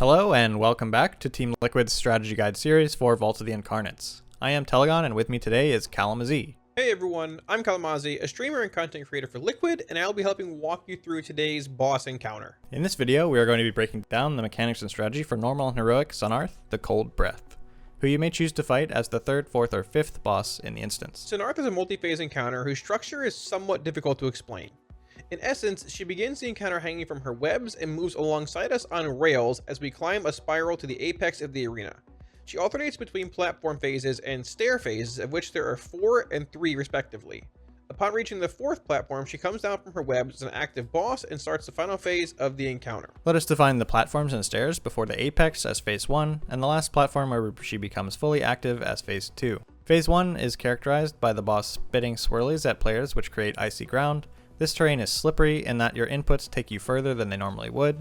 Hello and welcome back to Team Liquid's strategy guide series for Vault of the Incarnates. I am Telegon and with me today is Kalamazi. Hey everyone, I'm Kalamazi, a streamer and content creator for Liquid, and I'll be helping walk you through today's boss encounter. In this video, we are going to be breaking down the mechanics and strategy for normal and heroic Sennarth The Cold Breath, who you may choose to fight as the 3rd, 4th, or 5th boss in the instance. Sennarth is a multi-phase encounter whose structure is somewhat difficult to explain. In essence, she begins the encounter hanging from her webs and moves alongside us on rails as we climb a spiral to the apex of the arena. She alternates between platform phases and stair phases, of which there are 4 and 3 respectively. Upon reaching the 4th platform, she comes down from her webs as an active boss and starts the final phase of the encounter. Let us define the platforms and stairs before the apex as phase 1, and the last platform where she becomes fully active as phase 2. Phase 1 is characterized by the boss spitting swirlies at players which create icy ground. This terrain is slippery in that your inputs take you further than they normally would.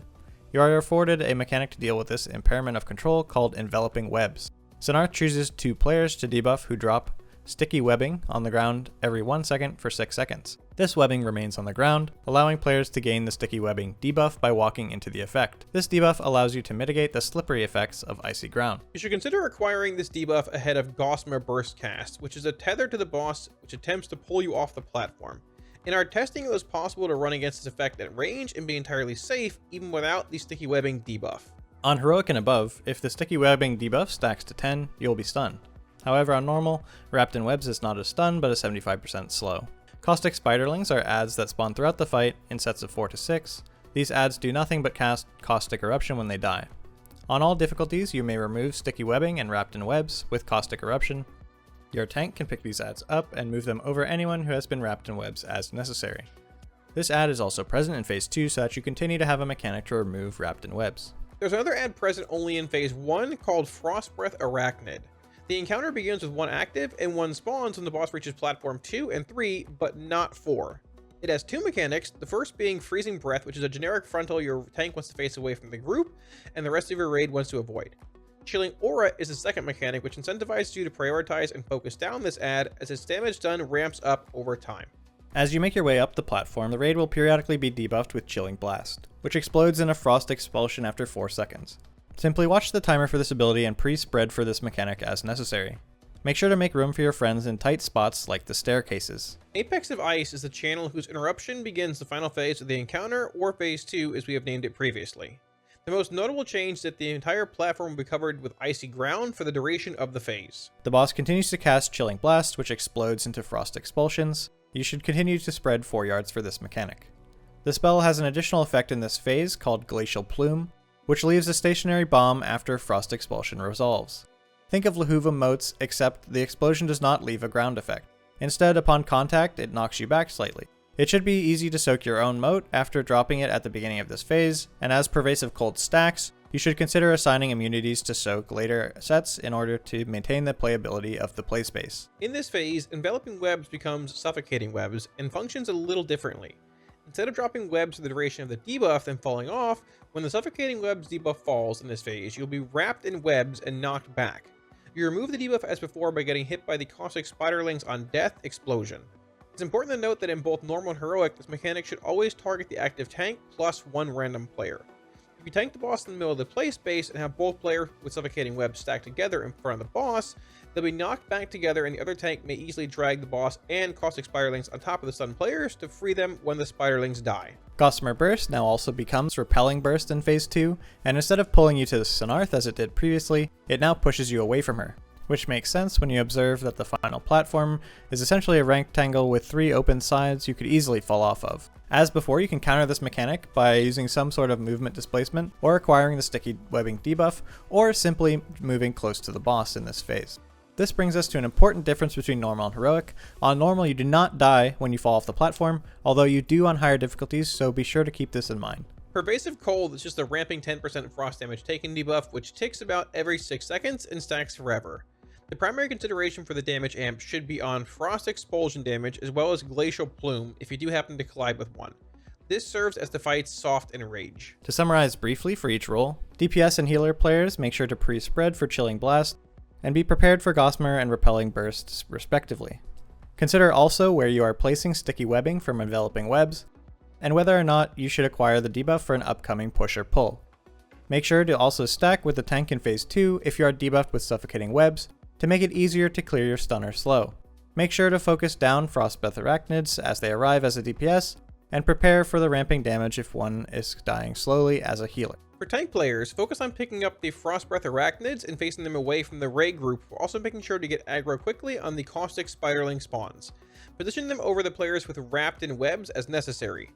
You are afforded a mechanic to deal with this impairment of control called enveloping webs. Sennarth chooses 2 players to debuff who drop sticky webbing on the ground every 1 second for 6 seconds. This webbing remains on the ground, allowing players to gain the sticky webbing debuff by walking into the effect. This debuff allows you to mitigate the slippery effects of icy ground. You should consider acquiring this debuff ahead of Gossamer Burst Cast, which is a tether to the boss which attempts to pull you off the platform. In our testing, it was possible to run against this effect at range and be entirely safe even without the sticky webbing debuff. On heroic and above, if the sticky webbing debuff stacks to 10, you'll be stunned. However, on normal, wrapped in webs is not a stun but a 75% slow. Caustic spiderlings are adds that spawn throughout the fight in sets of 4 to 6. These adds do nothing but cast caustic eruption when they die. On all difficulties, you may remove sticky webbing and wrapped in webs with caustic eruption. Your tank can pick these adds up and move them over anyone who has been wrapped in webs as necessary. This add is also present in phase 2 so that you continue to have a mechanic to remove wrapped in webs. There's another add present only in phase 1 called Frost Breath Arachnid. The encounter begins with 1 active and 1 spawns when the boss reaches platform 2 and 3, but not 4. It has 2 mechanics, the first being Freezing Breath, which is a generic frontal your tank wants to face away from the group, and the rest of your raid wants to avoid. Chilling Aura is the second mechanic, which incentivizes you to prioritize and focus down this add as its damage done ramps up over time. As you make your way up the platform, the raid will periodically be debuffed with Chilling Blast, which explodes in a frost expulsion after 4 seconds. Simply watch the timer for this ability and pre-spread for this mechanic as necessary. Make sure to make room for your friends in tight spots like the staircases. Apex of Ice is the channel whose interruption begins the final phase of the encounter, or phase 2 as we have named it previously. The most notable change is that the entire platform will be covered with icy ground for the duration of the phase. The boss continues to cast Chilling Blast, which explodes into frost expulsions. You should continue to spread 4 yards for this mechanic. The spell has an additional effect in this phase called Glacial Plume, which leaves a stationary bomb after frost expulsion resolves. Think of Lahuva motes, except the explosion does not leave a ground effect. Instead, upon contact, it knocks you back slightly. It should be easy to soak your own moat after dropping it at the beginning of this phase, and as pervasive cold stacks, you should consider assigning immunities to soak later sets in order to maintain the playability of the play space. In this phase, enveloping webs becomes suffocating webs and functions a little differently. Instead of dropping webs for the duration of the debuff then falling off, when the suffocating webs debuff falls in this phase, you'll be wrapped in webs and knocked back. You remove the debuff as before by getting hit by the caustic spiderlings on death explosion. It's important to note that in both normal and heroic, this mechanic should always target the active tank plus 1 random player. If you tank the boss in the middle of the play space and have both players with suffocating webs stacked together in front of the boss, they'll be knocked back together and the other tank may easily drag the boss and caustic spiderlings on top of the stunned players to free them when the spiderlings die. Gossamer Burst now also becomes Repelling Burst in phase 2, and instead of pulling you to Sennarth as it did previously, it now pushes you away from her. Which makes sense when you observe that the final platform is essentially a rectangle with 3 open sides you could easily fall off of. As before, you can counter this mechanic by using some sort of movement displacement, or acquiring the sticky webbing debuff, or simply moving close to the boss in this phase. This brings us to an important difference between normal and heroic. On normal, you do not die when you fall off the platform, although you do on higher difficulties, so be sure to keep this in mind. Pervasive Cold is just a ramping 10% frost damage taken debuff which ticks about every 6 seconds and stacks forever. The primary consideration for the damage amp should be on frost expulsion damage as well as Glacial Plume if you do happen to collide with one. This serves as the fight's soft and rage. To summarize briefly for each role, DPS and healer players make sure to pre-spread for Chilling Blast, and be prepared for Gossamer and Repelling Bursts respectively. Consider also where you are placing sticky webbing from enveloping webs, and whether or not you should acquire the debuff for an upcoming push or pull. Make sure to also stack with the tank in Phase 2 if you are debuffed with suffocating webs, to make it easier to clear your stunner slow. Make sure to focus down Frost Breath Arachnids as they arrive as a DPS, and prepare for the ramping damage if one is dying slowly as a healer. For tank players, focus on picking up the Frost Breath Arachnids and facing them away from the Ray group, while also making sure to get aggro quickly on the Caustic Spiderling spawns. Position them over the players with Wrapped in Webs as necessary.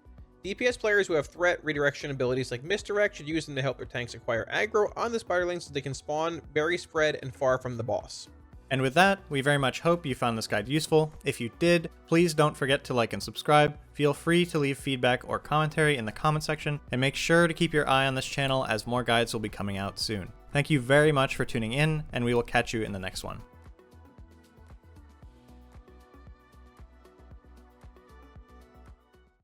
DPS players who have threat redirection abilities like Misdirect should use them to help their tanks acquire aggro on the Spiderlings so they can spawn very spread and far from the boss. And with that, we very much hope you found this guide useful. If you did, please don't forget to like and subscribe. Feel free to leave feedback or commentary in the comment section, and make sure to keep your eye on this channel as more guides will be coming out soon. Thank you very much for tuning in, and we will catch you in the next one.